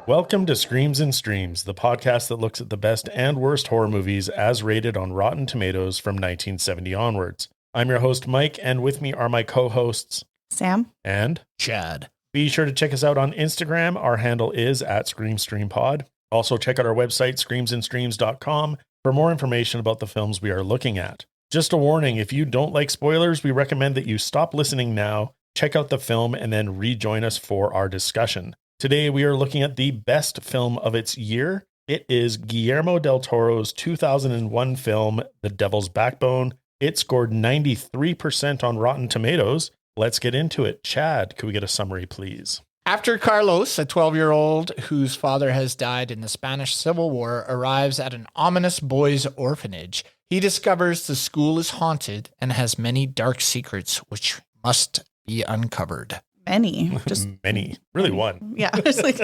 Welcome to Screams and Streams, the podcast that looks at the best and worst horror movies as rated on Rotten Tomatoes from 1970 onwards. I'm your host, Mike, and with me are my co-hosts, Sam and Chad. Be sure to check us out on Instagram. Our handle is @ScreamStreamPod. Also, check out our website, screamsandstreams.com, for more information about the films we are looking at. Just a warning, if you don't like spoilers, we recommend that you stop listening now, check out the film, and then rejoin us for our discussion. Today, we are looking at the best film of its year. It is Guillermo del Toro's 2001 film, The Devil's Backbone. It scored 93% on Rotten Tomatoes. Let's get into it. Chad, could we get a summary, please? After Carlos, a 12-year-old whose father has died in the Spanish Civil War, arrives at an ominous boys' orphanage, he discovers the school is haunted and has many dark secrets which must be uncovered. Many, just many, really one. Yeah, it's like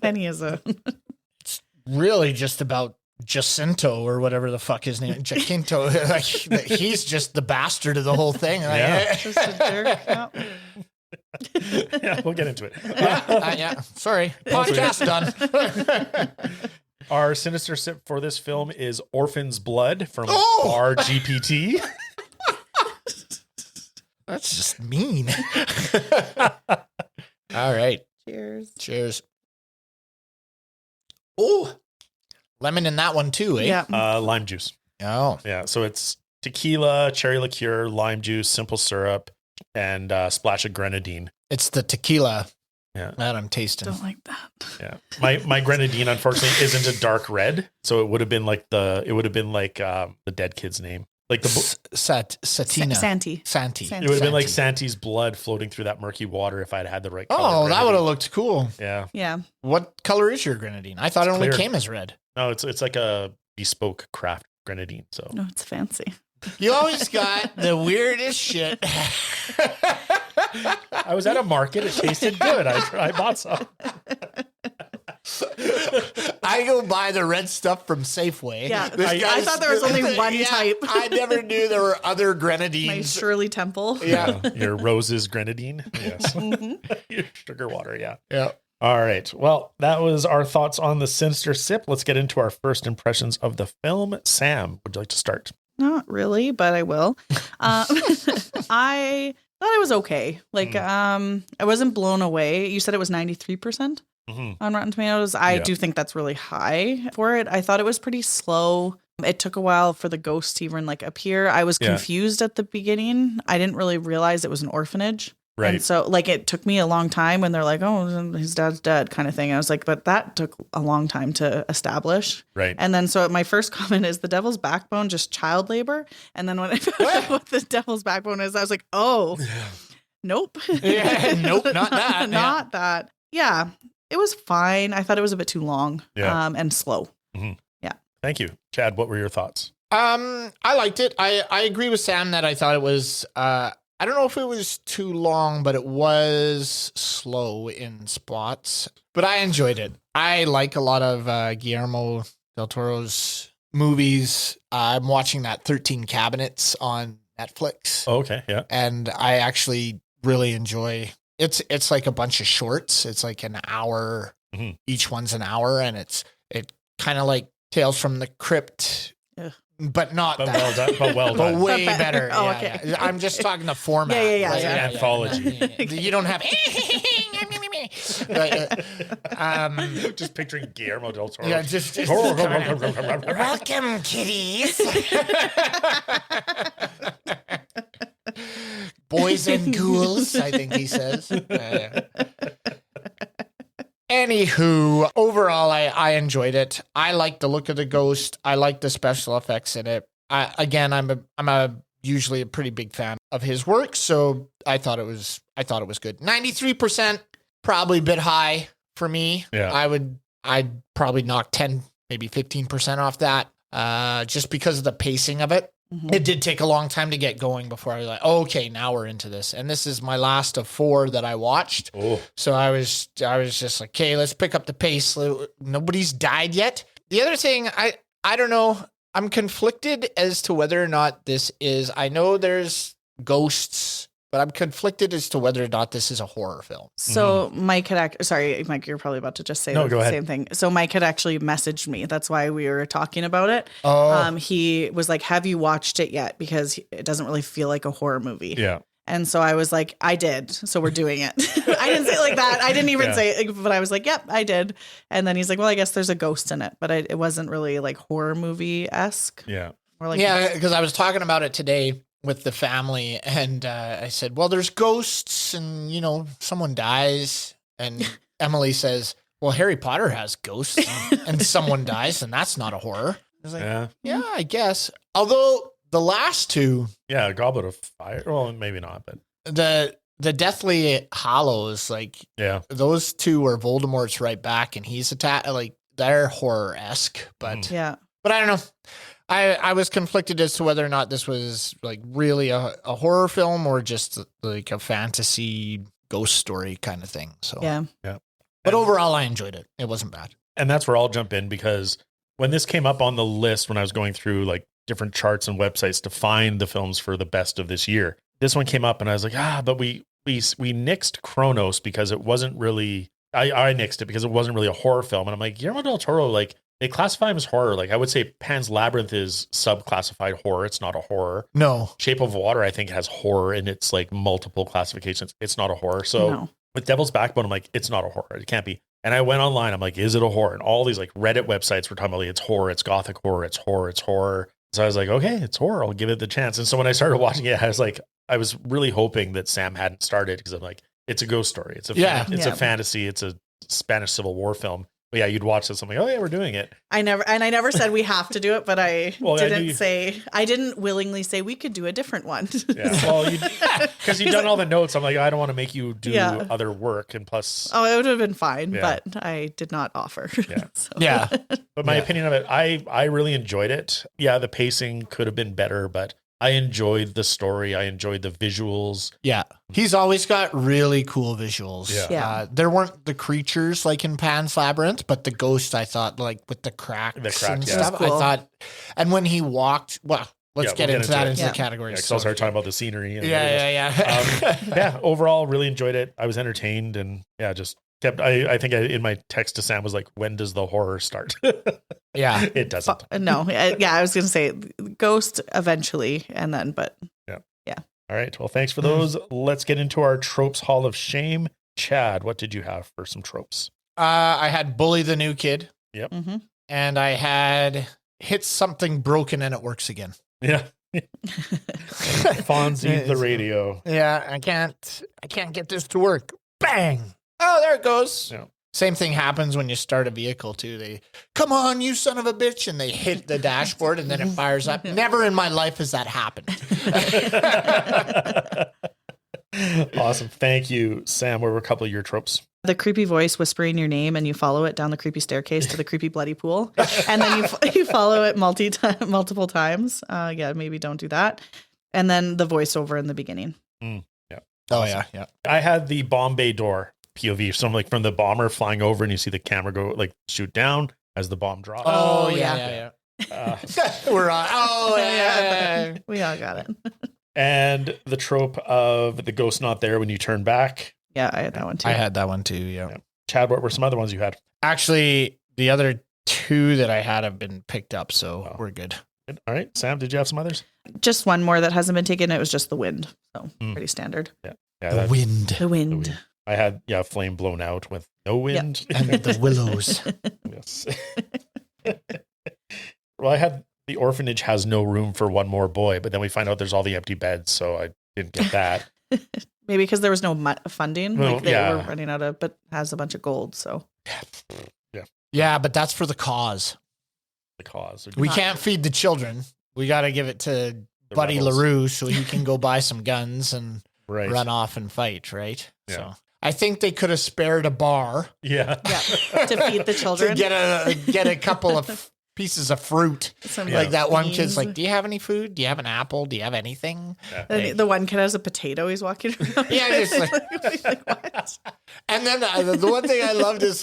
many is a. It's really just about Jacinto or whatever the fuck his name, Jacinto. Like he's just the bastard of the whole thing. Yeah. Just a jerk. Yeah. Yeah, we'll get into it. Yeah. Sorry, podcast done. Our sinister sip for this film is Orphan's Blood from Bar GPT. That's just mean. All right. Cheers. Oh, lemon in that one too, eh? Yeah. Lime juice. Oh. Yeah, so it's tequila, cherry liqueur, lime juice, simple syrup, and a splash of grenadine. It's the tequila Yeah. that I'm tasting. Don't like that. Yeah. My grenadine, unfortunately, isn't a dark red. So it would have been like the dead kid's name. Like the Satina. Santi. it would have been like Santi's blood floating through that murky water if I'd had the right color. Oh, that grenadine. would have looked cool. Yeah. Yeah. What color is your grenadine? I thought it only clear. came as red. No, it's like a bespoke craft grenadine. So No, it's fancy. You always got the weirdest shit. I was at a market. It tasted good. I bought some. I go buy the red stuff from Safeway. Yeah. This I guy's- thought there was only one type. I never knew there were other grenadines. My Shirley Temple. Yeah. Your Rose's grenadine. Yes. Mm-hmm. Your sugar water. Yeah. Yeah. All right. Well, that was our thoughts on the sinister sip. Let's get into our first impressions of the film. Sam, would you like to start? Not really, but I will. I thought it was okay. Like, I wasn't blown away. You said it was 93%? On Rotten Tomatoes. I do think that's really high for it. I thought it was pretty slow. It took a while for the ghost to even like appear. I was confused at the beginning. I didn't really realize it was an orphanage. Right. And so like it took me a long time when they're like, oh, his dad's dead kind of thing. I was like, but that took a long time to establish. Right. And then so my first comment is the devil's backbone, just child labor. And then when I found out what the devil's backbone is, I was like, oh, nope. Yeah, nope, not that. Not that. Yeah. It was fine. I thought it was a bit too long and slow. Mm-hmm. Yeah. Thank you. Chad, what were your thoughts? I liked it. I agree with Sam that I thought it was, I don't know if it was too long, but it was slow in spots. But I enjoyed it. I like a lot of Guillermo del Toro's movies. I'm watching that 13 Cabinets on Netflix. Oh, okay. Yeah. And I actually really enjoy it's like a bunch of shorts. It's like an hour. Mm-hmm. Each one's an hour, and it kind of like Tales from the Crypt, but not But that. well done. But well But done. way better. Oh, Yeah, okay. yeah. I'm just talking the format. Yeah. Like, Anthology. You don't have. Just picturing Guillermo del Toro. Yeah, just welcome, kiddies. Boys and ghouls, I think he says. Anywho, overall, I enjoyed it. I like the look of the ghost. I like the special effects in it. I'm usually a pretty big fan of his work, so I thought it was good. 93%, probably a bit high for me. Yeah. I'd probably knock 10, maybe 15% off that, just because of the pacing of it. Mm-hmm. It did take a long time to get going before I was like, oh, okay, now we're into this. And this is my last of 4 that I watched. Oh. So I was just like, okay, let's pick up the pace. Nobody's died yet. The other thing, I don't know. I'm conflicted as to whether or not this is, I know there's ghosts, but I'm conflicted as to whether or not this is a horror film. So Mike sorry, Mike, you're probably about to just say the same thing. So Mike had actually messaged me. That's why we were talking about it. He was like, have you watched it yet? Because it doesn't really feel like a horror movie. Yeah. And so I was like, I did. So we're doing it. I didn't say it like that. I didn't even say it, but I was like, yep, I did. And then he's like, well, I guess there's a ghost in it, but it wasn't really like horror movie-esque. Yeah. Or like, because I was talking about it today with the family, and I said, well, there's ghosts and, someone dies. And Emily says, well, Harry Potter has ghosts and someone dies, and that's not a horror. I was like, yeah, I guess. Although the last two. Yeah, Goblet of Fire. Well, maybe not, but. The Deathly Hallows, those two where Voldemort's right back and he's attacked, they're horror-esque, but. Yeah. But I don't know. I was conflicted as to whether or not this was really a horror film or just like a fantasy ghost story kind of thing. So yeah. But overall, I enjoyed it. It wasn't bad. And that's where I'll jump in, because when this came up on the list, when I was going through different charts and websites to find the films for the best of this year, this one came up and I was like, but we nixed Kronos because it wasn't really. I nixed it because it wasn't really a horror film, and I'm like, Guillermo del Toro, they classify him as horror. I would say Pan's Labyrinth is subclassified horror. It's not a horror. No. Shape of Water, I think, has horror in its multiple classifications. It's not a horror. So with Devil's Backbone, I'm like, it's not a horror. It can't be. And I went online. I'm like, is it a horror? And all these Reddit websites were talking about it's horror, it's gothic horror, it's horror, it's horror. So I was like, okay, it's horror. I'll give it the chance. And so when I started watching it, I was really hoping that Sam hadn't started, because I'm like, it's a ghost story. It's a fantasy. It's a Spanish Civil War film. But yeah, you'd watch this. I'm like, oh yeah, we're doing it. I never said we have to do it, but I didn't willingly say we could do a different one. Yeah, well, because you've done all the notes. I'm like, I don't want to make you do other work, and plus, it would have been fine, but I did not offer. Yeah, But my opinion of it, I really enjoyed it. Yeah, the pacing could have been better, but I enjoyed the story. I enjoyed the visuals. Yeah. He's always got really cool visuals. Yeah. There weren't the creatures like in Pan's Labyrinth, but the ghost, I thought, with the cracks and stuff, cool. I thought, and when he walked, let's get into the categories. Because I'll start talking about the scenery. And Yeah. Overall, really enjoyed it. I was entertained, and just kept, I think in my text to Sam was like, when does the horror start? Yeah. It doesn't. No. I was going to say Ghost eventually, and then, but yeah. All right. Well, thanks for those. Let's get into our Tropes Hall of Shame. Chad, what did you have for some tropes? I had Bully the New Kid. Yep. Mm-hmm. And I had Hit Something Broken and It Works Again. Yeah. Fonzie the radio. Yeah, I can't get this to work. Bang! Oh, there it goes. Yeah. Same thing happens when you start a vehicle too. They, come on, you son of a bitch, and they hit the dashboard and then it fires up. Never in my life has that happened. Awesome. Thank you, Sam. What were a couple of your tropes? The creepy voice whispering your name, and you follow it down the creepy staircase to the creepy bloody pool, and then you follow it multiple times. Maybe don't do that. And then the voiceover in the beginning. Yeah. Oh awesome. yeah. I had the bomb bay door POV, so from the bomber flying over, and you see the camera go shoot down as the bomb drops. Oh yeah. We're on. Oh yeah. We all got it. And the trope of the ghost not there when you turn back. Yeah, I had that one too. I had that one too. Yeah. Chad, what were some other ones you had? Actually, the other two that I had have been picked up, so we're good. All right, Sam, did you have some others? Just one more that hasn't been taken. It was just the wind, so pretty standard. Yeah. The wind. The wind. I had flame blown out with no wind. Yep. And the willows. Yes. Well, I had the orphanage has no room for one more boy, but then we find out there's all the empty beds, so I didn't get that. Maybe because there was no funding, well, they were running out of, but has a bunch of gold, so. Yeah, but that's for the cause. The cause. We can't feed the children. We got to give it to Buddy rebels. LaRue so he can go buy some guns and right. run off and fight, right? Yeah. So I think they could have spared a bar. Yeah. To feed the children. To get a couple of pieces of fruit. Like that one kid's like, do you have any food? Do you have an apple? Do you have anything? Yeah. The one kid has a potato he's walking around. Yeah, it's like what? And then the one thing I loved is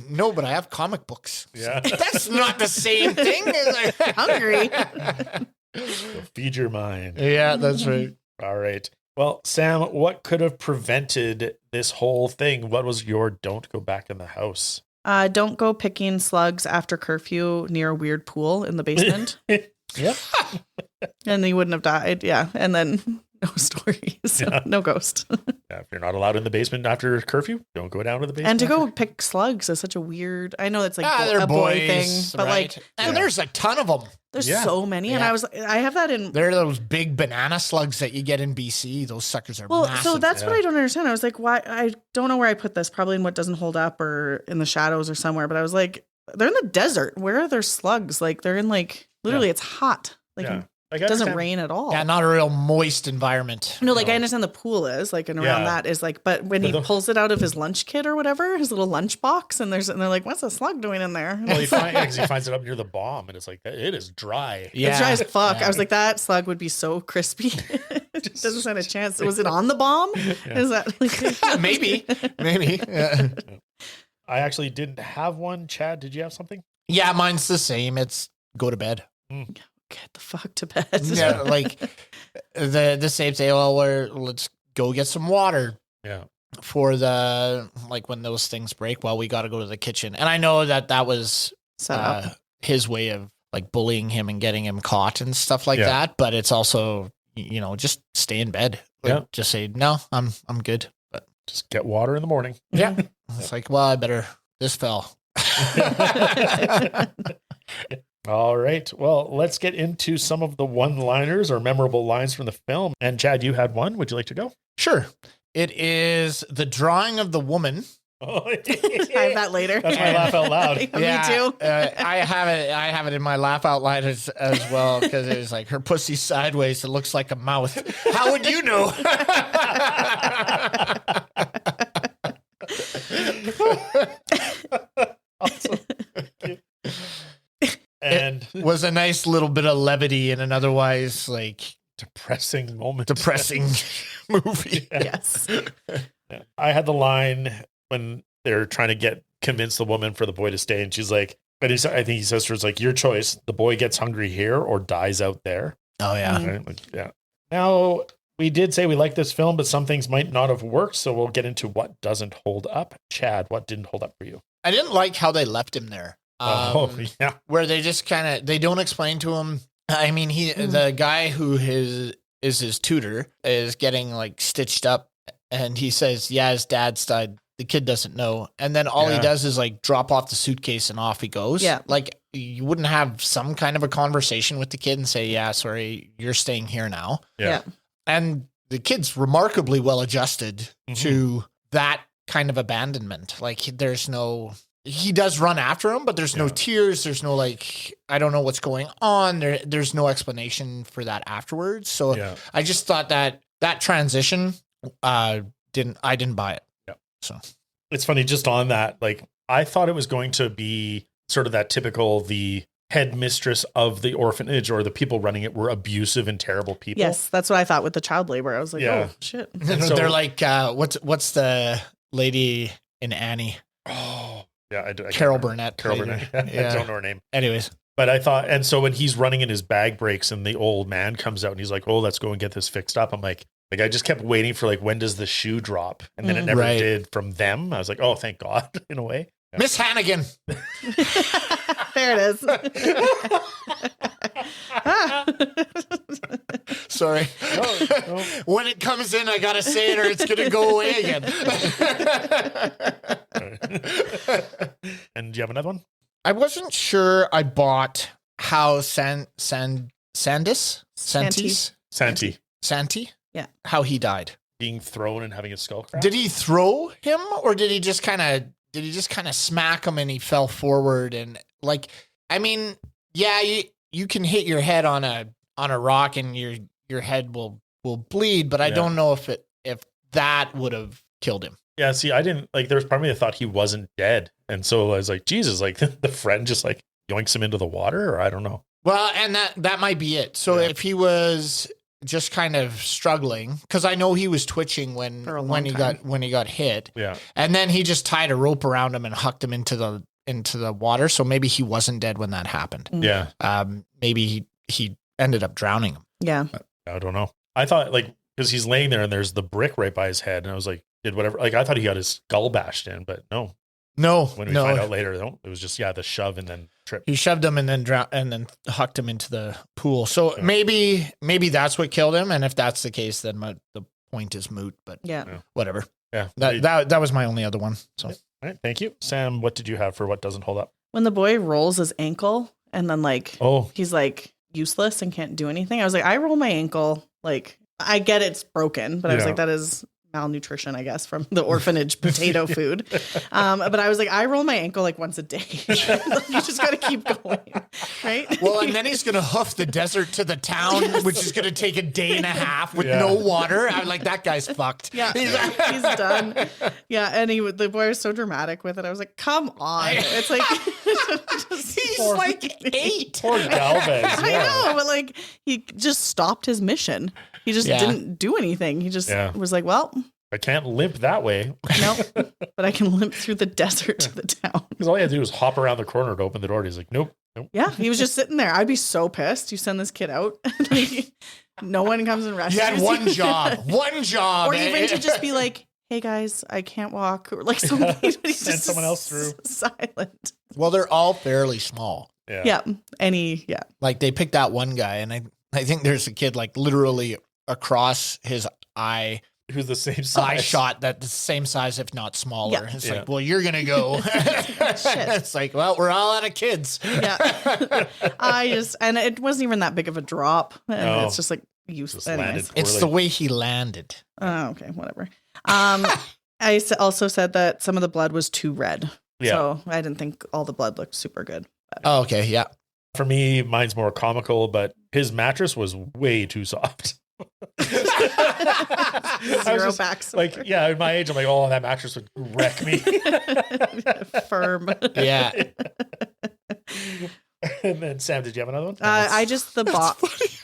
no, but I have comic books. Yeah. That's not the same thing. Hungry. Feed your mind. Yeah, that's right. All right. Well, Sam, what could have prevented this whole thing? What was your don't go back in the house? Don't go picking slugs after curfew near a weird pool in the basement. Yep. And he wouldn't have died. Yeah. And then no stories. Yeah. No ghost. Yeah, if you're not allowed in the basement after curfew, don't go down to the basement. And to go pick slugs is such a weird, I know it's like they're a boy boys, thing, but right? And there's a ton of them. There's so many. And I have that in. They're those big banana slugs that you get in BC. Those suckers are massive. So that's what I don't understand. I was like, why? I don't know where I put this. Probably in what doesn't hold up or in the shadows or somewhere. But I was like, they're in the desert. Where are their slugs? Like they're in literally it's hot. It doesn't rain at all. Yeah, not a real moist environment. No, I understand the pool is and around that is but when he pulls it out of his lunch kit or whatever, his little lunch box, and they're like, what's a slug doing in there? Well, he finds it up near the bomb, and it's like, it is dry. Yeah. It's dry as fuck. Yeah. I was like, that slug would be so crispy. It doesn't stand a chance. Was it on the bomb? Yeah. Is that maybe? Yeah. I actually didn't have one. Chad, did you have something? Yeah, mine's the same. It's go to bed. Get the fuck to bed. Yeah, like the same say, let's go get some water. Yeah. For the when those things break, we got to go to the kitchen. And I know that was his way of bullying him and getting him caught and stuff like that. But it's also, just stay in bed. Just say, no, I'm good. But just get water in the morning. Yeah. It's I better, this fell. All right. Well, let's get into some of the one-liners or memorable lines from the film. And Chad, you had one. Would you like to go? Sure. It is the drawing of the woman. Oh, I have that later. That's my laugh out loud. Me too. I have it in my laugh out loud as well, because it was her pussy sideways. It looks like a mouth. How would you know? Awesome. And it was a nice little bit of levity in an otherwise depressing moment. Depressing movie. Yes. Yeah. I had the line when they're trying to convince the woman for the boy to stay, and she's like, I think he says to her, it's your choice. The boy gets hungry here or dies out there. Oh yeah. Right? Yeah. Now, we did say we like this film, but some things might not have worked, so we'll get into what doesn't hold up. Chad, what didn't hold up for you? I didn't like how they left him there. Where they just they don't explain to him. I mean, the guy who is his tutor is getting stitched up, and he says, yeah, his dad's died. The kid doesn't know. And then all he does is drop off the suitcase and off he goes. Yeah. You wouldn't have some kind of a conversation with the kid and say, yeah, sorry, you're staying here now. Yeah. And the kid's remarkably well adjusted to that kind of abandonment. There's no... He does run after him, but there's no tears. There's no I don't know what's going on. There's no explanation for that afterwards. So I just thought that transition I didn't buy it. Yeah. So it's funny, just on that, I thought it was going to be sort of that typical, the headmistress of the orphanage or the people running it were abusive and terrible people. Yes, that's what I thought with the child labor. I was like, oh shit. So, they're what's the lady in Annie? Oh. Yeah, I do. Carol Burnett. Carol Burnett. I don't know her name. Anyways. But I thought, and so when he's running and his bag breaks and the old man comes out and he's like, oh, let's go and get this fixed up. I'm like I just kept waiting for when does the shoe drop? And then it never did from them. I was like, oh, thank God, in a way. Yeah. Miss Hannigan. There it is. Sorry. No. When it comes in, I got to say it or it's going to go away again. And do you have another one? I wasn't sure I bought how Santi. Yeah. How he died. Being thrown and having his skull cracked? Did he throw him or did he just kind of smack him and he fell forward and I mean, yeah, you can hit your head on a rock and your head will bleed, but I don't know if that would have killed him. Yeah, see, I didn't there was part of me that thought he wasn't dead. And so I was like, Jesus, the friend just yoinks him into the water, or I don't know. Well, and that might be it. So if he was just kind of struggling, because I know he was twitching when he got hit. Yeah. And then he just tied a rope around him and hucked him into the water. So maybe he wasn't dead when that happened. Yeah. Maybe he ended up drowning him. Yeah. I don't know. I thought because he's laying there and there's the brick right by his head. And I was like, did whatever. Like, I thought he got his skull bashed in, but no. When we find out later, no, it was just, the shove and then trip. He shoved him and then hucked him into the pool. So maybe that's what killed him. And if that's the case, then the point is moot, but whatever. Yeah. That was my only other one. So, all right. Thank you. Sam, what did you have for what doesn't hold up? When the boy rolls his ankle and then he's like useless and can't do anything. I was like, I roll my ankle. Like, I get it's broken, but I was like, that is malnutrition, I guess, from the orphanage potato food. But I was like, I roll my ankle like once a day. You just got to keep going, right? Well, and then he's going to hoof the desert to the town, which is going to take a day and a half with no water. I'm like, that guy's fucked. Yeah, he's done. Yeah, and the boy was so dramatic with it. I was like, come on. It's like... he's like 8. Poor Galvez. I know, but like, he just stopped his mission. He just didn't do anything. He just was like, well, I can't limp that way. No, but I can limp through the desert to the town. Because all he had to do was hop around the corner to open the door. And he's like, nope. Yeah, he was just sitting there. I'd be so pissed. You send this kid out. No one comes and rescues you. Had one job. Or even to just be like, hey guys, I can't walk. Or like somebody send someone else through. Silent. Well, they're all fairly small. Yeah. Like they picked that one guy, and I think there's a kid like literally across his eye. Who's the same size? Eye shot that the same size, if not smaller. Yeah. It's like, well, you're going to go. It's like, well, we're all out of kids. Yeah. And it wasn't even that big of a drop. And it's just like, it's the way he landed. Oh, okay. Whatever. I also said that some of the blood was too red. Yeah. So I didn't think all the blood looked super good. Oh, okay. Yeah. For me, mine's more comical, but his mattress was way too soft. Zero back. Like, at my age, I'm like, oh, that mattress would wreck me. Firm. Yeah. And then Sam, did you have another one? The box.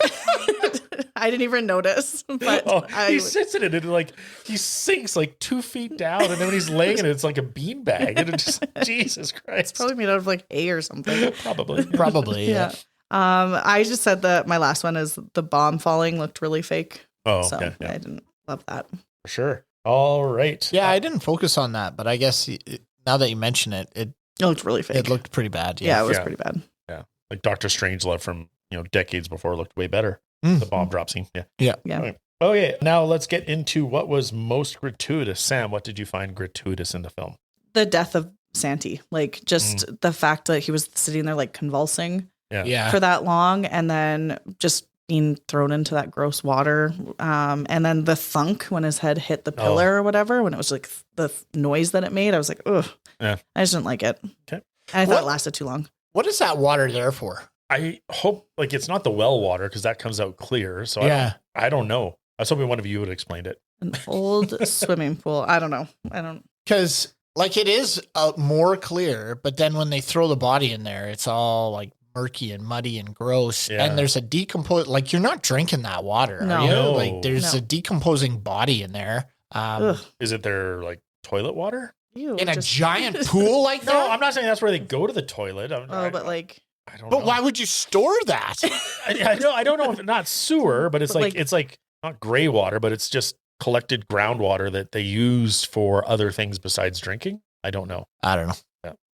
I didn't even notice. But he sits in it and like he sinks like 2 feet down, and then when he's laying in it, it's like a beanbag, and it just Jesus Christ. It's probably made out of like hay or something. Probably. Yeah. I just said that my last one is the bomb falling looked really fake. Oh, so okay. I didn't love that. For sure. All right. Yeah, I didn't focus on that, but I guess now that you mention it, it looked really fake. It looked pretty bad. Yeah, it was pretty bad. Yeah, like Dr. Strangelove from decades before looked way better. The bomb drop scene. Yeah. Okay. Now let's get into what was most gratuitous. Sam, what did you find gratuitous in the film? The death of Santi, like just the fact that he was sitting there like convulsing for that long, and then just being thrown into that gross water. And then the thunk when his head hit the pillar or whatever, when it was like the noise that it made, I was like, ugh. Yeah. I just didn't like it. Okay. And I thought it lasted too long. What is that water there for? I hope like it's not the well water, because that comes out clear. So I don't know. I was hoping one of you would have explained it. An old swimming pool. I don't know. Because like it is more clear, but then when they throw the body in there, it's all like murky and muddy and gross. Yeah. And there's a like you're not drinking that water, are you? No. Like there's a decomposing body in there. Is it their like toilet water? Ew, in a giant pool like that? No, I'm not saying that's where they go to the toilet. I don't know. But why would you store that? I don't know if it's not sewer, but it's it's like not gray water, but it's just collected groundwater that they use for other things besides drinking. I don't know.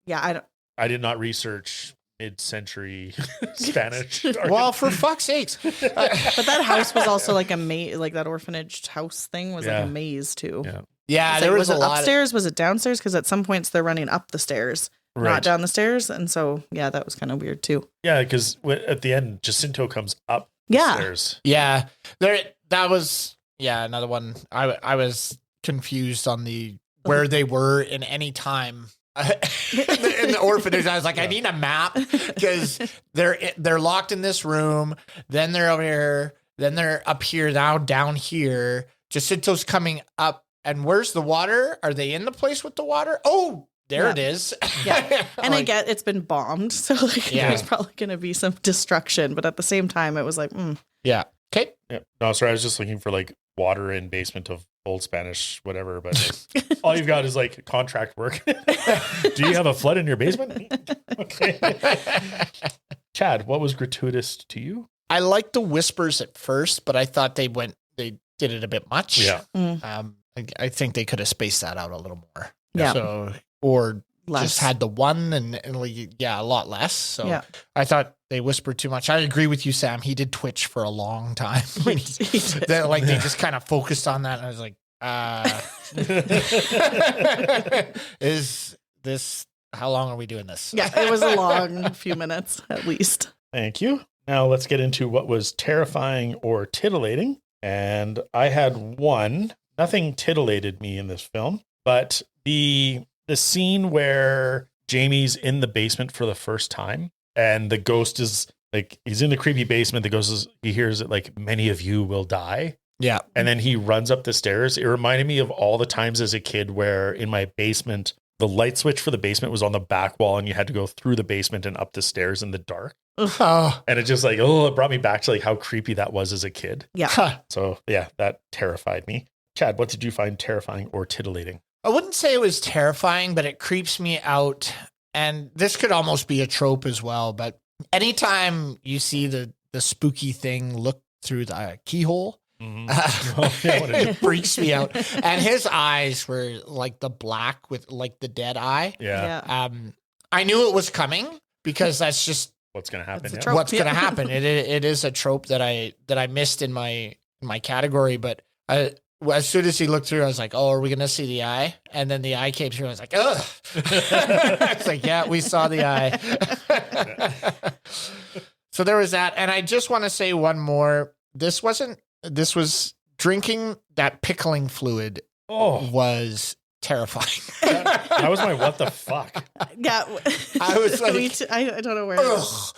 Yeah, I did not research mid-century Spanish. Well, for fuck's sakes. But that house was also like a maze, like that orphanage house thing was like a maze too. Yeah, there was it upstairs? Was it downstairs? Because at some points they're running up the stairs, not down the stairs, and so that was kind of weird too. Yeah, because at the end, Jacinto comes up the stairs. Yeah, that was another one. I was confused on where they were in any time. in the orphanage, I was like, I need a map, because they're locked in this room. Then they're over here. Then they're up here now, down here. Jacinto's coming up. And where's the water? Are they in the place with the water? Oh, there it is. Yeah. And I get it's been bombed. So there's probably going to be some destruction. But at the same time, it was like, Yeah. Okay. Yeah. No, sorry. I was just looking for like water in basement of old Spanish, whatever. But all you've got is like contract work. Do you have a flood in your basement? Okay. Chad, what was gratuitous to you? I liked the whispers at first, but I thought they did it a bit much. Yeah. I think they could have spaced that out a little more. Yeah. So, or Less. just had the one and a lot less. So Yeah. I thought they whispered too much. I agree with you, Sam. He did twitch for a long time. He did. They just kind of focused on that. And I was like, is this, how long are we doing this? Yeah, it was a long few minutes at least. Thank you. Now let's get into what was terrifying or titillating. And I had one. Nothing titillated me in this film, but the scene where Jamie's in the basement for the first time and the ghost is like, he's in the creepy basement. The ghost is, he hears it like, many of you will die. Yeah. And then he runs up the stairs. It reminded me of all the times as a kid where in my basement, the light switch for the basement was on the back wall and you had to go through the basement and up the stairs in the dark. Oh. And it just like, it brought me back to like how creepy that was as a kid. Yeah. So yeah, that terrified me. Chad, what did you find terrifying or titillating? I wouldn't say it was terrifying, but it creeps me out. And this could almost be a trope as well. But anytime you see the spooky thing look through the keyhole, it freaks me out. And his eyes were like the black with like the dead eye. Yeah. I knew it was coming because that's just what's going to happen. It's a trope. what's going to happen. It is a trope that I missed in my category, but as soon as he looked through, I was like, oh, are we going to see the eye? And then the eye came through. I was like, ugh. It's like, yeah, we saw the eye. So there was that. And I just want to say one more. This was drinking that pickling fluid was terrifying. That was my what the fuck. Yeah. I was like, I don't know where it was.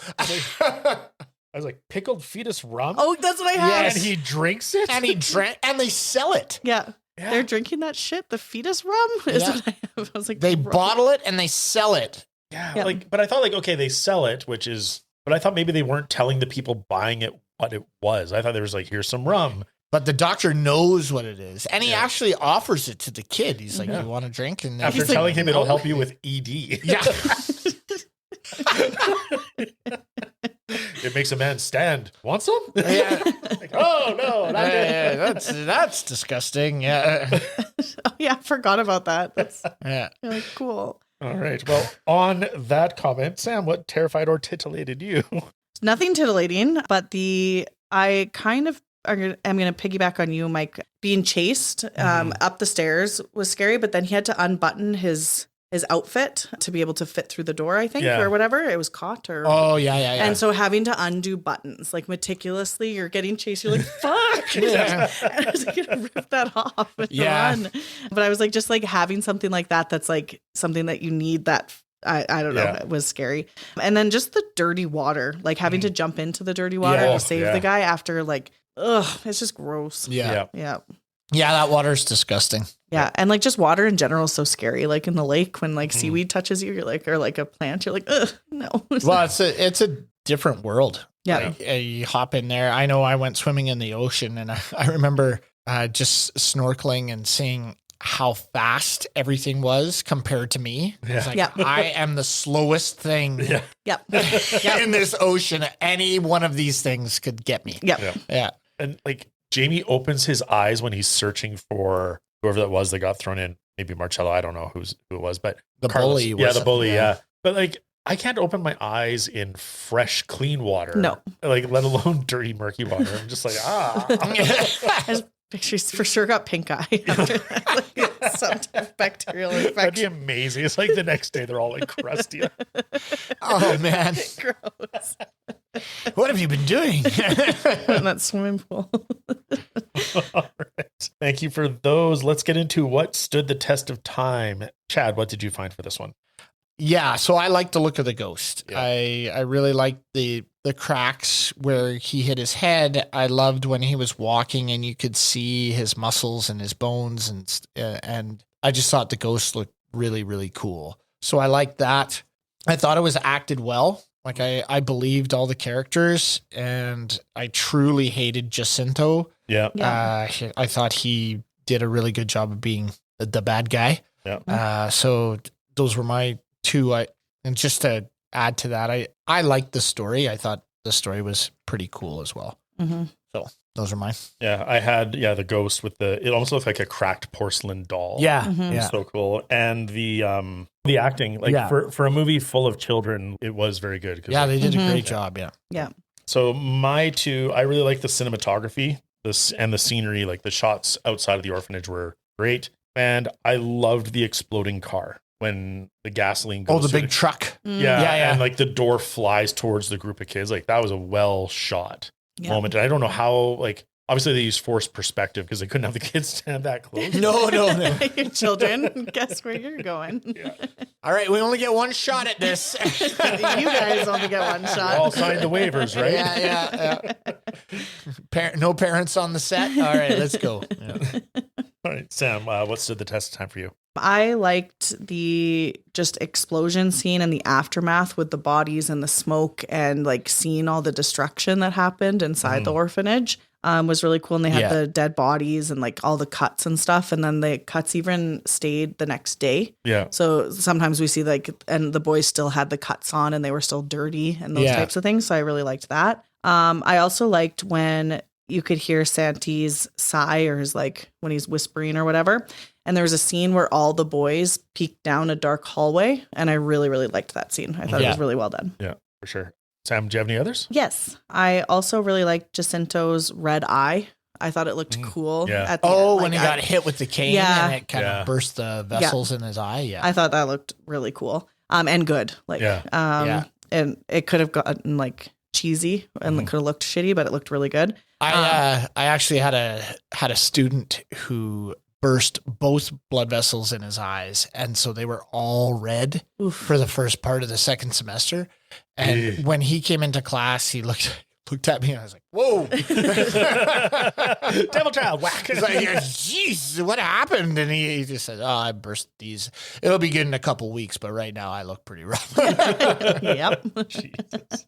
I was like, pickled fetus rum? Oh, that's what I had. Yes. And he drinks it? and he drank, and they sell it. Yeah. They're drinking that shit. The fetus rum is Yeah. what I have. I was like, They rum. bottle it and they sell it. Yeah, like, but I thought like, okay, they sell it, but I thought maybe they weren't telling the people buying it what it was. I thought there was like, here's some rum. But the doctor knows what it is. And he actually offers it to the kid. He's like, you want a drink? And After he's telling like, him it'll "No." help you with ED. Yeah. It makes a man stand. Want some? Yeah. Like, oh, no. Not good. That's disgusting. Yeah. Oh, yeah. I forgot about that. That's Yeah. like cool. All right. Well, on that comment, Sam, what terrified or titillated you? Nothing titillating, but I kind of am going to piggyback on you, Mike. Being chased up the stairs was scary, but then he had to unbutton his outfit to be able to fit through the door, I think, or whatever. It was caught or... Oh, yeah. And so having to undo buttons, like meticulously, you're getting chased. You're like, fuck. Yeah. And I was like, going to rip that off and run. But I was like, just like having something like that, that's like something that you need that... I don't know. It was scary. And then just the dirty water, like having to jump into the dirty water to save the guy after like, it's just gross. Yeah. Yeah. Yeah, that water's disgusting. Yeah. And like just water in general is so scary. Like in the lake when like seaweed touches you, you're like, or like a plant, you're like, ugh, no. Well, it's a different world. Yeah. Like, you hop in there. I know I went swimming in the ocean and I remember just snorkeling and seeing how fast everything was compared to me. It's like, I am the slowest thing in this ocean. Any one of these things could get me. Yeah. And like Jamie opens his eyes when he's searching for whoever that was that got thrown in. Maybe Marcello. I don't know who it was, but The bully. The bully. Yeah. But like, I can't open my eyes in fresh, clean water. No. Like, let alone dirty, murky water. I'm just like, She's for sure got pink eye after that. Like, some type of bacterial infection. That'd be amazing. It's like the next day they're all like crusty. Oh, man. Gross. What have you been doing? In that swimming pool. All right. Thank you for those. Let's get into what stood the test of time. Chad, what did you find for this one? Yeah, so I like the look of the ghost. Yeah. I really liked the cracks where he hit his head. I loved when he was walking and you could see his muscles and his bones, and I just thought the ghost looked really, really cool. So I liked that. I thought it was acted well. Like I believed all the characters, and I truly hated Jacinto. Yeah. I thought he did a really good job of being the bad guy. Yeah. So those were my two. And just to add to that, I liked the story. I thought the story was pretty cool as well. Mm-hmm. So Those are mine. Yeah, I had the ghost with it almost looked like a cracked porcelain doll. Yeah, Mhm. yeah. So cool. And the acting, like for a movie full of children, it was very good. Yeah, they did a Mhm. great job. Yeah. Yeah. So my two, I really like the cinematography, and the scenery, like the shots outside of the orphanage were great. And I loved the exploding car when the gasoline goes. Oh, the through big truck. Yeah. And like the door flies towards the group of kids. Like that was a well shot moment. And I don't know how, like, obviously they used forced perspective because they couldn't have the kids stand that close. No. Your children, guess where you're going. Yeah. All right, we only get one shot at this. You guys only get one shot. All signed the waivers, right? Yeah. No parents on the set. All right, let's go. Yeah. All right, Sam, what stood the test of time for you? I liked the just explosion scene and the aftermath with the bodies and the smoke and like seeing all the destruction that happened inside the orphanage. Was really cool. And they had the dead bodies and like all the cuts and stuff. And then the cuts even stayed the next day. Yeah. So sometimes we see like, and the boys still had the cuts on and they were still dirty and those types of things. So I really liked that. I also liked when you could hear Santi's sigh or his like when he's whispering or whatever. And there was a scene where all the boys peeked down a dark hallway. And I really, really liked that scene. I thought it was really well done. Yeah, for sure. Sam, do you have any others? Yes. I also really liked Jacinto's red eye. I thought it looked cool. Yeah. At the end. Like, When he got hit with the cane and it kind of burst the vessels in his eye. Yeah. I thought that looked really cool. And good. Like, and it could have gotten like cheesy and it could have looked shitty, but it looked really good. I actually had a student who burst both blood vessels in his eyes, and so they were all red for the first part of the second semester. And when he came into class, he looked at me and I was like, "Whoa, Devil child, whack!" He's like, "Jeez, what happened?" And he just said, "Oh, I burst these. It'll be good in a couple weeks, but right now I look pretty rough." Yep. Jesus.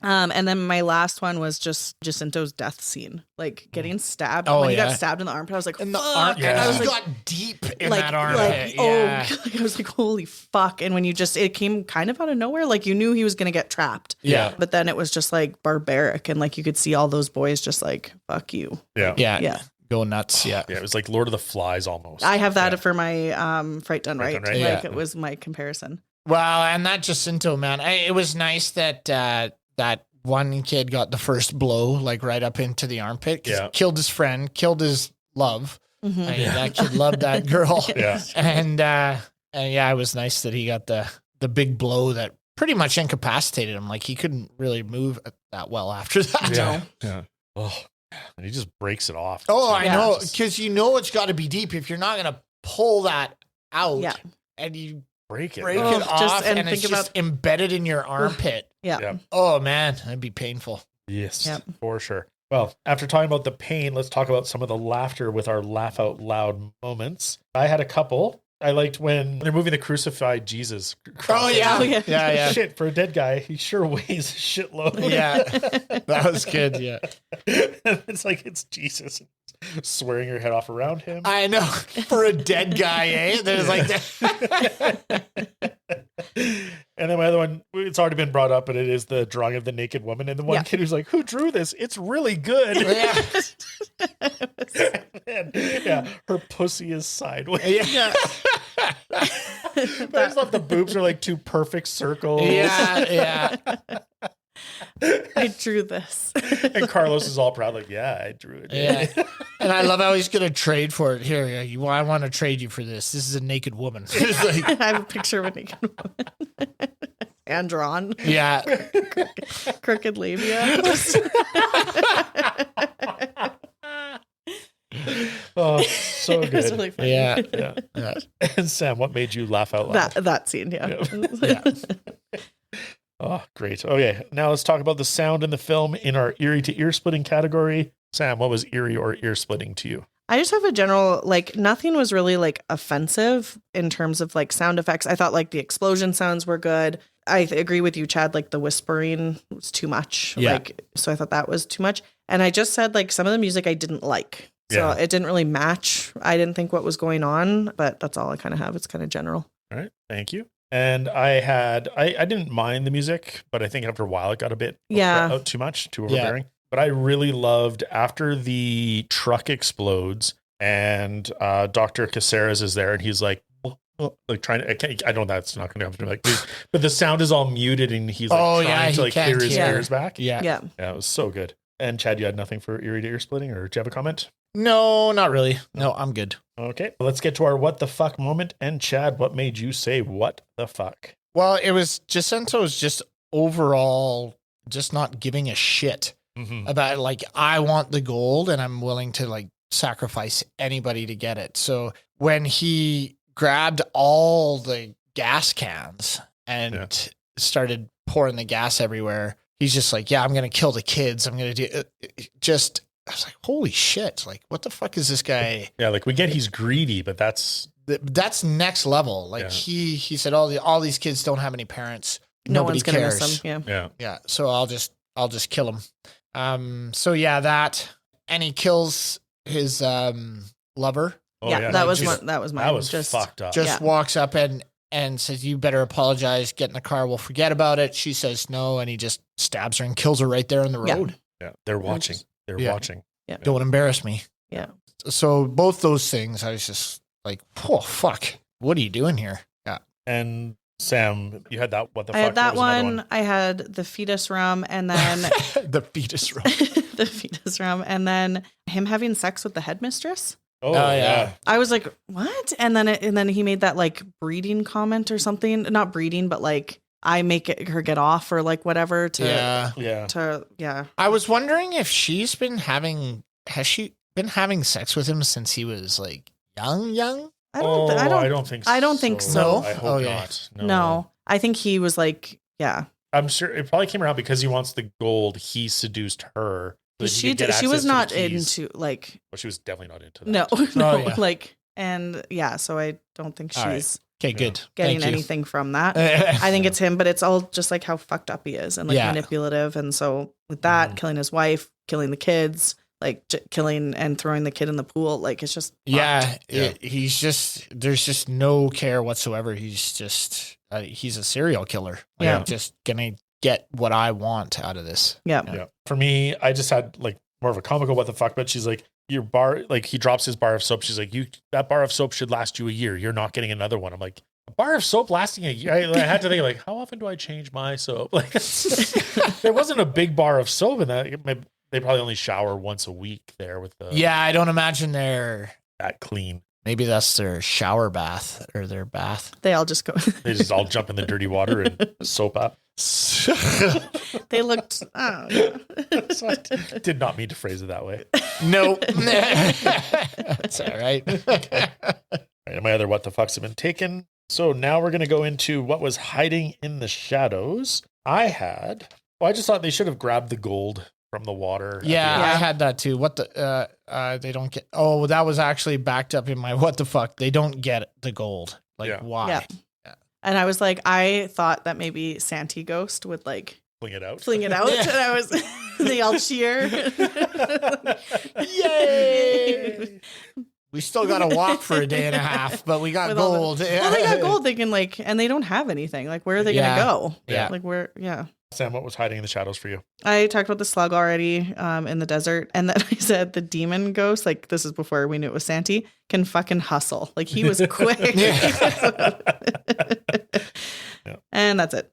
And then my last one was just Jacinto's death scene, like getting stabbed. When he got stabbed in the armpit, I was like, In the fuck. armpit, And I was he like, got deep in like, that armpit. Yeah. I was like, holy fuck. And when it came kind of out of nowhere, like you knew he was going to get trapped. Yeah. But then it was just like barbaric. And like you could see all those boys just like, fuck you. Yeah. Go nuts. Yeah. Yeah, it was like Lord of the Flies almost. I have that for my Fright Done Right. Done Right. Like it was my comparison. Well, and that Jacinto, man, it was nice that that one kid got the first blow, like right up into the armpit. Killed his friend, killed his love. Mm-hmm. I mean, that kid loved that girl. Yeah. And it was nice that he got the big blow that pretty much incapacitated him. Like he couldn't really move that well after that. Yeah. Oh, and he just breaks it off. Oh, I know. Because it's got to be deep if you're not going to pull that out and you break it off and it's just embedded in your armpit. Yeah. Oh, man. That'd be painful. Yes, for sure. Well, after talking about the pain, let's talk about some of the laughter with our laugh out loud moments. I had a couple. I liked when they're moving the crucified Jesus. Yeah. Shit, for a dead guy, he sure weighs a shitload. Yeah. That was good. Yeah. It's like it's Jesus swearing your head off around him. I know. For a dead guy, eh? There's like that. And then my other one, it's already been brought up, but it is the drawing of the naked woman. And the one kid who's like, "Who drew this? It's really good." Yeah. Her pussy is sideways. Yeah. But I just love the boobs are like two perfect circles. Yeah. I drew this. And Carlos is all proud, like, "Yeah, I drew it." Yeah. And I love how he's going to trade for it. Here, I want to trade you for this. This is a naked woman. It's like, I have a picture of a naked woman. And drawn. yeah. Crooked labia. Oh, so good. It was really funny. Yeah. And Sam, what made you laugh out loud? That scene, yeah. Oh, great. Okay, now let's talk about the sound in the film in our eerie to ear splitting category. Sam, what was eerie or ear splitting to you? I just have a general, like, nothing was really like offensive in terms of like sound effects. I thought like the explosion sounds were good. I agree with you, Chad, like the whispering was too much. Yeah. Like, so I thought that was too much. And I just said like some of the music I didn't like. So it didn't really match. I didn't think what was going on, but that's all I kind of have. It's kind of general. All right, thank you. And I didn't mind the music, but I think after a while it got a bit too much, too overbearing. But I really loved after the truck explodes and Dr. Caceres is there and he's like trying to, I know that's not going to happen like this, but the sound is all muted and he's like trying to like clear his ears back. Yeah. It was so good. And Chad, you had nothing for eerie to ear splitting, or do you have a comment? No, not really. No, I'm good. Okay, let's get to our what the fuck moment. And Chad, what made you say what the fuck? Well, it was Jacinto's just overall just not giving a shit about like, I want the gold and I'm willing to like sacrifice anybody to get it. So when he grabbed all the gas cans and started pouring the gas everywhere, he's just like, yeah, I'm going to kill the kids. I'm going to do just, I was like, holy shit. Like, what the fuck is this guy? Yeah. Like we get he's greedy, but that's next level. Like he said, all these kids don't have any parents. No Nobody one's going to cares. miss them. Yeah. So I'll just kill him. So yeah, that, and he kills his, lover. Oh, that was mine. That was just fucked up. Just walks up and says, you better apologize, get in the car, we'll forget about it. She says no, and he just stabs her and kills her right there on the road. Yeah, they're watching. They're watching. Yeah. Don't embarrass me. Yeah. So both those things, I was just like, oh, fuck. What are you doing here? Yeah. And Sam, you had that, what the fuck? I had that one. I had the fetus rum, and then... the fetus rum. The fetus rum, and then him having sex with the headmistress. Oh, yeah. I was like, what? And then he made that like breeding comment or something. Not breeding, but like I make her get off or like whatever to I was wondering if has she been having sex with him since he was like young? I don't think so. I hope not. No. I think he was like, I'm sure it probably came around because he wants the gold. He seduced her. She was not into like. Well, she was definitely not into that. No, like, and so I don't think she's okay. Good, getting anything from that. I think it's him, but it's all just like how fucked up he is and like manipulative, and so with that, killing his wife, killing the kids, like killing and throwing the kid in the pool, like it's just he's just there's just no care whatsoever. He's just he's a serial killer. Like, I'm just gonna get what I want out of this. Yeah. For me, I just had like more of a comical what the fuck, but she's like, your bar, like he drops his bar of soap. She's like, that bar of soap should last you a year. You're not getting another one. I'm like, a bar of soap lasting a year? I had to think like, how often do I change my soap? Like there wasn't a big bar of soap in that. They probably only shower once a week there with the. Yeah. I don't imagine they're that clean. Maybe that's their shower bath or their bath. They all just go. They just all jump in the dirty water and soap up. They looked. Did not mean to phrase it that way. Nope. That's all right. Okay. All right. My other what the fucks have been taken. So now we're going to go into what was hiding in the shadows. I just thought they should have grabbed the gold from the water. Yeah, I had that too. What the they don't get. Oh, that was actually backed up in my what the fuck. They don't get the gold. Like why? Yeah. And I was like, I thought that maybe Santi Ghost would like fling it out. And I was, they all cheer. Yay! We still got to walk for a day and a half, but we got gold. Well, they got gold. They can like, and they don't have anything. Like, where are they going to go? Yeah. Like where? Yeah. Sam, what was hiding in the shadows for you? I talked about the slug already in the desert. And then I said the demon ghost, like this is before we knew it was Santi, can fucking hustle. Like he was quick. And that's it.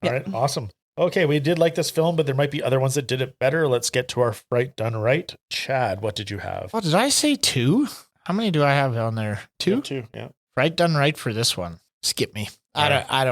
All right. Awesome. Okay. We did like this film, but there might be other ones that did it better. Let's get to our Fright Done Right. Chad, what did you have? Oh, did I say 2? How many do I have on there? 2? 2. Yeah. Fright Done Right for this one. Skip me. I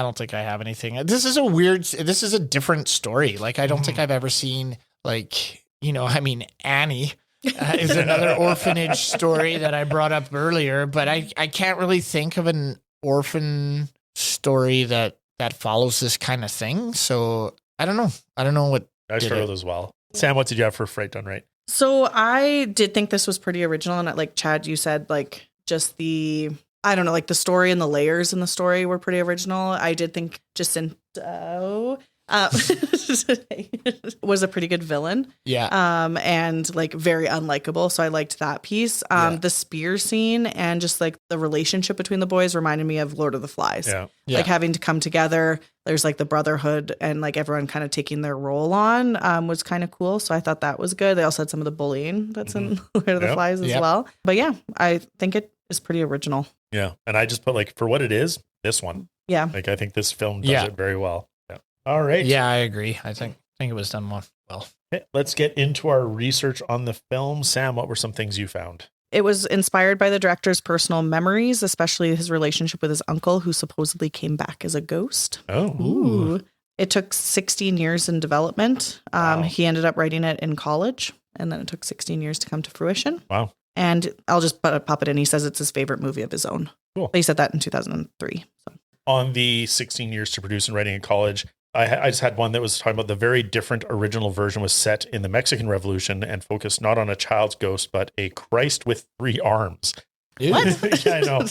don't think I have anything. This is a different story. Like, I don't think I've ever seen, like, Annie is another orphanage story that I brought up earlier, but I can't really think of an orphan story that follows this kind of thing. So I don't know. I don't know what I struggled as well. Sam, what did you have for Fright Done Right? So I did think this was pretty original. And like Chad, you said, like, just I don't know, like the story and the layers in the story were pretty original. I did think Jacinto Was a pretty good villain. Yeah. And like very unlikable. So I liked that piece. The spear scene and just like the relationship between the boys reminded me of Lord of the Flies. Yeah. Like having to come together. There's like the brotherhood and like everyone kind of taking their role on was kind of cool. So I thought that was good. They also had some of the bullying that's in Lord of the Flies as well. But yeah, I think it is pretty original. Yeah. And I just put like, for what it is, this one. Yeah. Like, I think this film does it very well. Yeah. All right. Yeah, I agree. I think it was done well. Okay, let's get into our research on the film. Sam, what were some things you found? It was inspired by the director's personal memories, especially his relationship with his uncle, who supposedly came back as a ghost. Oh. Ooh. It took 16 years in development. He ended up writing it in college, and then it took 16 years to come to fruition. Wow. And I'll just pop it in. He says it's his favorite movie of his own. Cool. He said that in 2003. So. On the 16 years to produce and writing in college, I just had one that was talking about the very different original version was set in the Mexican Revolution and focused not on a child's ghost, but a Christ with 3 arms. What? Yeah, I know.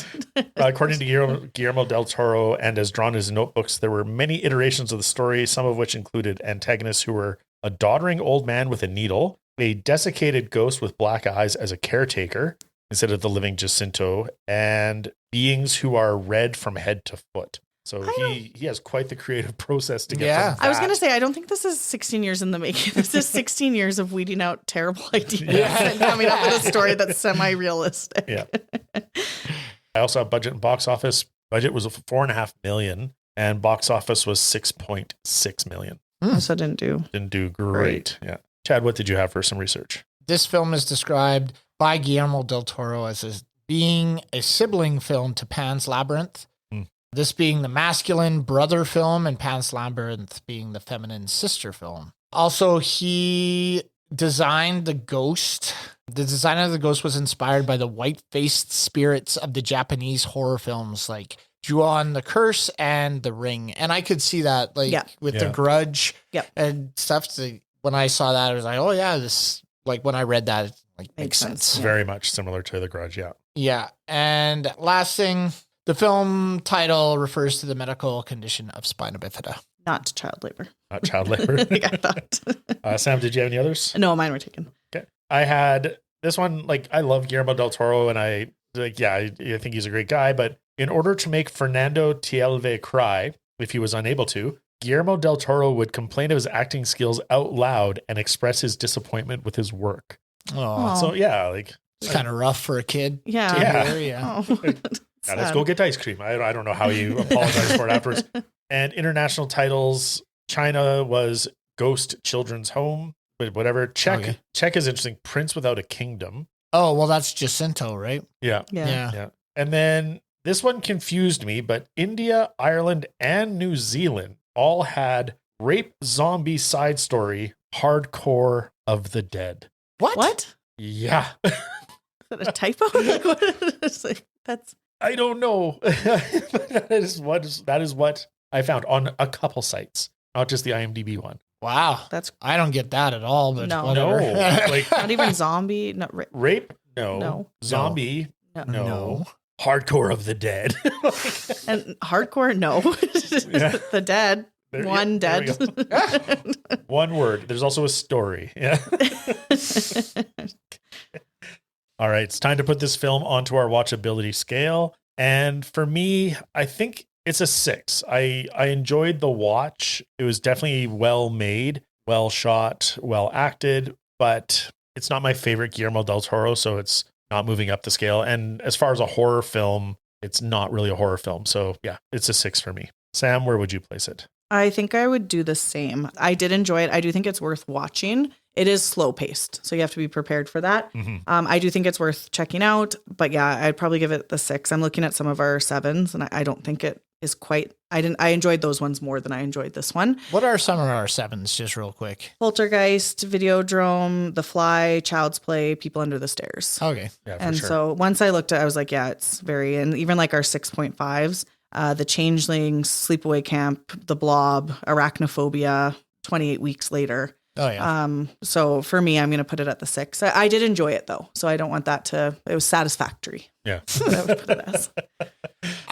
According to Guillermo del Toro, and as drawn in his notebooks, there were many iterations of the story, some of which included antagonists who were a doddering old man with a needle, a desiccated ghost with black eyes as a caretaker instead of the living Jacinto, and beings who are red from head to foot. So he has quite the creative process to get from that. I was going to say, I don't think this is 16 years in the making. This is 16 years of weeding out terrible ideas and coming up with a story that's semi-realistic. Yeah. I also have budget and box office. Budget was $4.5 million and box office was $6.6 million. So didn't do great. Yeah. Chad, what did you have for some research? This film is described by Guillermo del Toro as being a sibling film to Pan's Labyrinth. This being the masculine brother film and Pan's Labyrinth being the feminine sister film. Also, he designed the ghost. The design of the ghost was inspired by the white-faced spirits of the Japanese horror films like Ju-on the Curse and The Ring. And I could see that with The Grudge and stuff. So when I saw that, I was like, oh yeah, this, like when I read that, it makes sense. Very much similar to The Grudge, yeah. Yeah. And last thing, the film title refers to the medical condition of spina bifida. Not child labor. Not child labor. I thought. Sam, did you have any others? No, mine were taken. Okay. I had this one, like, I love Guillermo del Toro, and I think he's a great guy, but in order to make Fernando Tielve cry, if he was unable to, Guillermo del Toro would complain of his acting skills out loud and express his disappointment with his work. Oh. So, yeah, like... It's kind of rough for a kid. Yeah. Yeah, let's go get ice cream. I don't know how you apologize for it afterwards. And international titles, China was Ghost Children's Home, but whatever. Czech is interesting. Prince Without a Kingdom. Oh, well, that's Jacinto, right? Yeah. And then this one confused me, but India, Ireland, and New Zealand all had rape zombie side story, Hardcore of the Dead. What? Yeah. Is that a typo? That's... I don't know. That is what I found on a couple sites, not just the IMDb one. Wow. I don't get that at all, but whatever. No. Like, not even zombie. No, rape? No. Zombie? No. Hardcore of the Dead. And hardcore? No. The dead. One dead. One word. There's also a story. Yeah. All right, it's time to put this film onto our watchability scale. And for me, I think it's a 6. I enjoyed the watch. It was definitely well made, well shot, well acted, but it's not my favorite Guillermo del Toro, so it's not moving up the scale. And as far as a horror film, it's not really a horror film. So yeah, it's a 6 for me. Sam, where would you place it? I think I would do the same. I did enjoy it. I do think it's worth watching. It is slow paced, so you have to be prepared for that. Mm-hmm. I do think it's worth checking out, but yeah, I'd probably give it the 6. I'm looking at some of our 7s, and I don't think it is quite. I enjoyed those ones more than I enjoyed this one. What are some of our 7s, just real quick? Poltergeist, Videodrome, The Fly, Child's Play, People Under the Stairs. Okay, yeah, and sure. So once I looked at it, I was like, yeah, it's very, and even like our 6.5s, The Changelings, Sleepaway Camp, The Blob, Arachnophobia, 28 Weeks Later. Oh yeah. So for me, I'm going to put it at the 6. I did enjoy it though, so I don't want that to. It was satisfactory. Yeah. So I would put it as.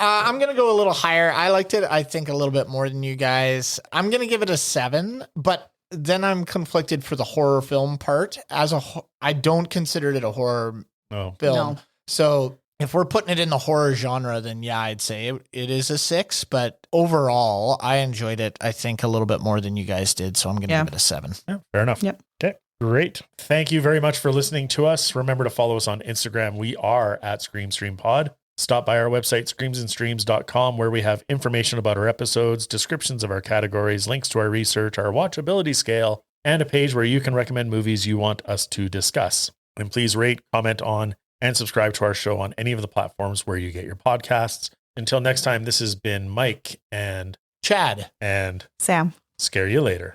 I'm going to go a little higher. I liked it, I think, a little bit more than you guys. I'm going to give it a 7, but then I'm conflicted for the horror film part. I don't consider it a horror film. No. So if we're putting it in the horror genre, then yeah, I'd say it is a 6. But overall, I enjoyed it, I think, a little bit more than you guys did. So I'm going to give it a 7. Yeah, fair enough. Yep. Okay. Great. Thank you very much for listening to us. Remember to follow us on Instagram. We are at ScreamStreamPod. Stop by our website, screamsandstreams.com, where we have information about our episodes, descriptions of our categories, links to our research, our watchability scale, and a page where you can recommend movies you want us to discuss. And please rate, comment on, and subscribe to our show on any of the platforms where you get your podcasts. Until next time, this has been Mike and Chad and Sam. Scare you later.